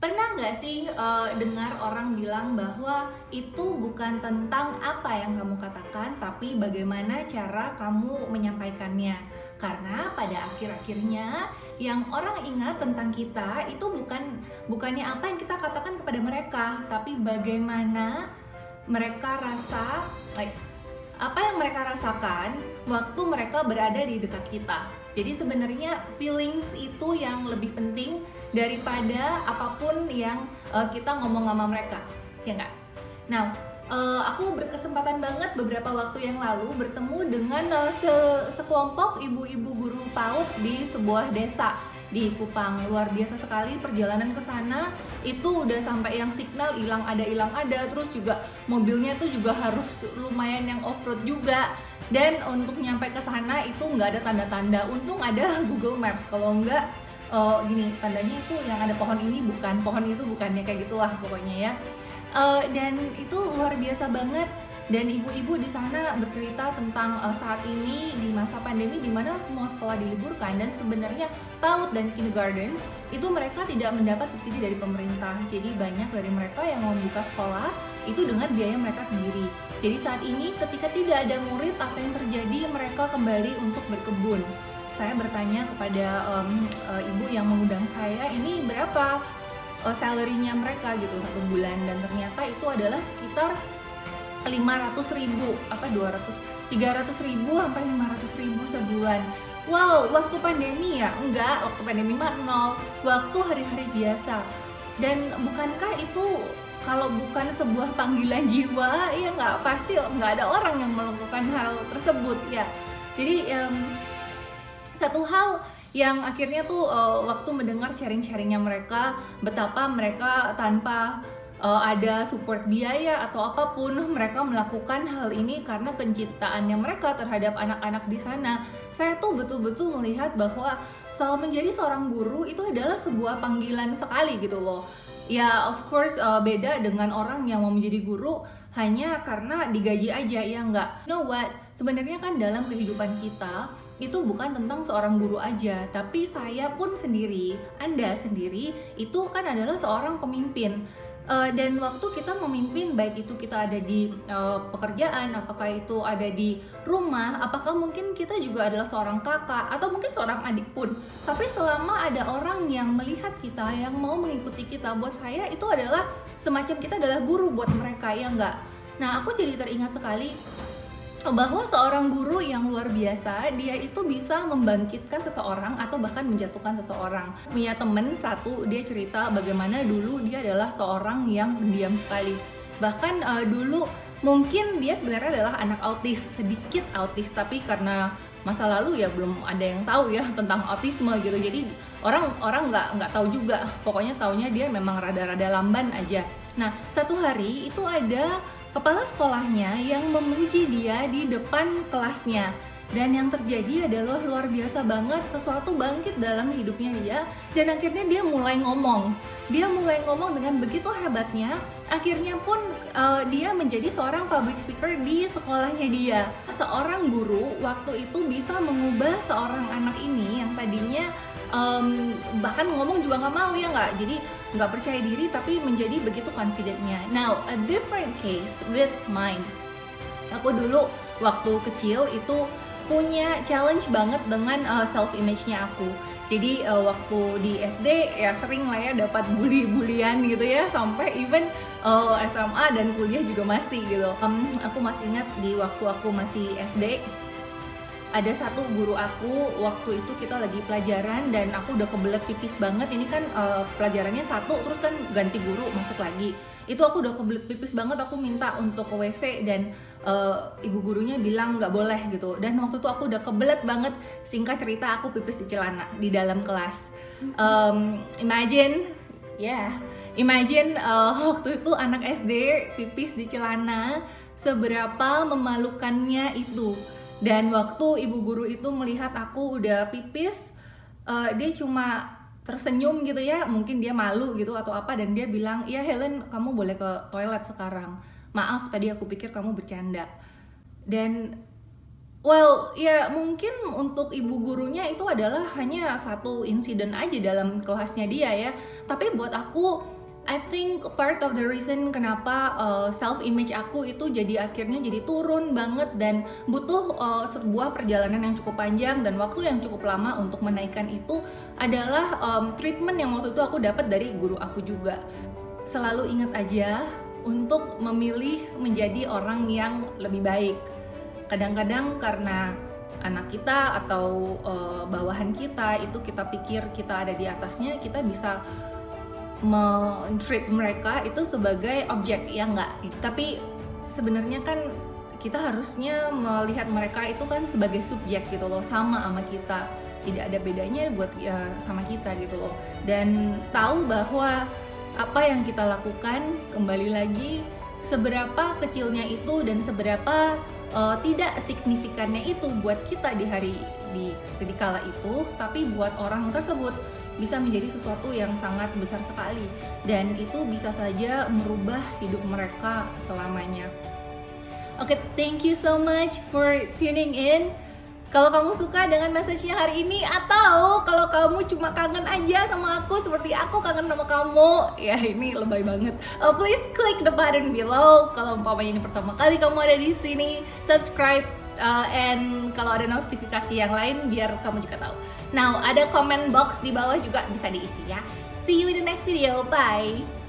Pernah nggak sih dengar orang bilang bahwa itu bukan tentang apa yang kamu katakan, tapi bagaimana cara kamu menyampaikannya? Karena pada akhir-akhirnya yang orang ingat tentang kita itu bukannya apa yang kita katakan kepada mereka, tapi bagaimana mereka rasa, apa yang mereka rasakan waktu mereka berada di dekat kita. Jadi sebenarnya feelings itu yang lebih penting daripada apapun yang kita ngomong sama mereka, ya nggak? Nah, aku berkesempatan banget beberapa waktu yang lalu bertemu dengan sekelompok ibu-ibu guru PAUD di sebuah desa di Kupang. Luar biasa sekali perjalanan ke sana, itu udah sampai yang signal hilang ada, terus juga mobilnya tuh juga harus lumayan yang off-road juga. Dan untuk nyampe ke sana itu nggak ada tanda-tanda, untung ada Google Maps, kalau nggak gini tandanya itu yang ada pohon ini bukan, pohon itu bukannya, kayak gitulah pokoknya ya. Dan itu luar biasa banget. Dan ibu-ibu di sana bercerita tentang saat ini di masa pandemi di mana semua sekolah diliburkan dan sebenarnya PAUD dan kindergarten itu mereka tidak mendapat subsidi dari pemerintah. Jadi banyak dari mereka yang membuka sekolah itu dengan biaya mereka sendiri. Jadi saat ini ketika tidak ada murid, apa yang terjadi? Mereka kembali untuk berkebun. Saya bertanya kepada ibu yang mengundang saya, ini berapa salary-nya mereka gitu satu bulan, dan ternyata itu adalah sekitar 500.000 apa 300.000 sampai 500.000 sebulan. Wow, waktu pandemi ya? Enggak, waktu pandemi mah nol, waktu hari-hari biasa. Dan bukankah itu kalau bukan sebuah panggilan jiwa, ya nggak, pasti nggak ada orang yang melakukan hal tersebut ya. Jadi satu hal yang akhirnya tuh waktu mendengar sharing-sharingnya mereka, betapa mereka tanpa ada support biaya atau apapun, mereka melakukan hal ini karena kecintaannya mereka terhadap anak-anak di sana. Saya tuh betul-betul melihat bahwa menjadi seorang guru itu adalah sebuah panggilan sekali gitu loh. Ya of course beda dengan orang yang mau menjadi guru hanya karena digaji aja, ya nggak. You know what? Sebenarnya kan dalam kehidupan kita itu bukan tentang seorang guru aja, tapi saya pun sendiri, Anda sendiri itu kan adalah seorang pemimpin. Dan waktu kita memimpin, baik itu kita ada di pekerjaan, apakah itu ada di rumah, apakah mungkin kita juga adalah seorang kakak atau mungkin seorang adik pun, tapi selama ada orang yang melihat kita, yang mau mengikuti kita, buat saya itu adalah semacam kita adalah guru buat mereka, ya enggak? Nah, aku jadi teringat sekali bahwa seorang guru yang luar biasa, dia itu bisa membangkitkan seseorang atau bahkan menjatuhkan seseorang. Punya temen satu, dia cerita bagaimana dulu dia adalah seorang yang pendiam sekali. Bahkan dulu mungkin dia sebenarnya adalah anak autis, sedikit autis, tapi karena masa lalu ya belum ada yang tahu ya tentang autisme gitu. Jadi orang nggak tahu juga, pokoknya taunya dia memang rada-rada lamban aja. Nah, satu hari itu ada kepala sekolahnya yang memuji dia di depan kelasnya, dan yang terjadi adalah luar biasa banget, sesuatu bangkit dalam hidupnya dia, dan akhirnya dia mulai ngomong dengan begitu hebatnya. Akhirnya pun dia menjadi seorang public speaker di sekolahnya dia. Seorang guru waktu itu bisa mengubah seorang anak ini yang tadinya bahkan ngomong juga nggak mau, ya nggak, jadi nggak percaya diri, tapi menjadi begitu confidentnya. Now a different case with mine. Aku dulu waktu kecil itu punya challenge banget dengan self image-nya aku. Jadi waktu di SD ya sering lah ya dapat bully-bulian gitu ya, sampai even SMA dan kuliah juga masih gitu. Aku masih ingat di waktu aku masih SD, ada satu guru aku, waktu itu kita lagi pelajaran dan aku udah kebelet pipis banget. Ini kan pelajarannya satu, terus kan ganti guru masuk lagi. Itu aku udah kebelet pipis banget, aku minta untuk ke WC dan ibu gurunya bilang nggak boleh gitu. Dan waktu itu aku udah kebelet banget, singkat cerita aku pipis di celana di dalam kelas. Imagine waktu itu anak SD pipis di celana, seberapa memalukannya itu. Dan waktu ibu guru itu melihat aku udah pipis, dia cuma tersenyum gitu ya, mungkin dia malu gitu atau apa, dan dia bilang, "Ya Helen, kamu boleh ke toilet sekarang. Maaf, tadi aku pikir kamu bercanda." Dan ya mungkin untuk ibu gurunya itu adalah hanya satu insiden aja dalam kelasnya dia ya, tapi buat aku I think part of the reason kenapa self image aku itu jadi akhirnya jadi turun banget dan butuh sebuah perjalanan yang cukup panjang dan waktu yang cukup lama untuk menaikkan itu adalah treatment yang waktu itu aku dapat dari guru aku juga. Selalu ingat aja untuk memilih menjadi orang yang lebih baik. Kadang-kadang karena anak kita atau bawahan kita itu kita pikir kita ada di atasnya, kita bisa men-treat mereka itu sebagai objek, ya enggak? Tapi sebenarnya kan kita harusnya melihat mereka itu kan sebagai subjek gitu loh, sama kita, tidak ada bedanya buat sama kita gitu loh. Dan tahu bahwa apa yang kita lakukan, kembali lagi, seberapa kecilnya itu dan seberapa tidak signifikannya itu buat kita di kala itu, tapi buat orang tersebut bisa menjadi sesuatu yang sangat besar sekali dan itu bisa saja merubah hidup mereka selamanya. Oke, thank you so much for tuning in. Kalau kamu suka dengan message-nya hari ini, atau kalau kamu cuma kangen aja sama aku seperti aku kangen sama kamu, ya ini lebay banget, please click the button below. Kalau umpamanya ini pertama kali kamu ada di sini, subscribe, and kalau ada notifikasi yang lain biar kamu juga tahu. Now, ada comment box di bawah juga bisa diisi ya. See you in the next video, bye!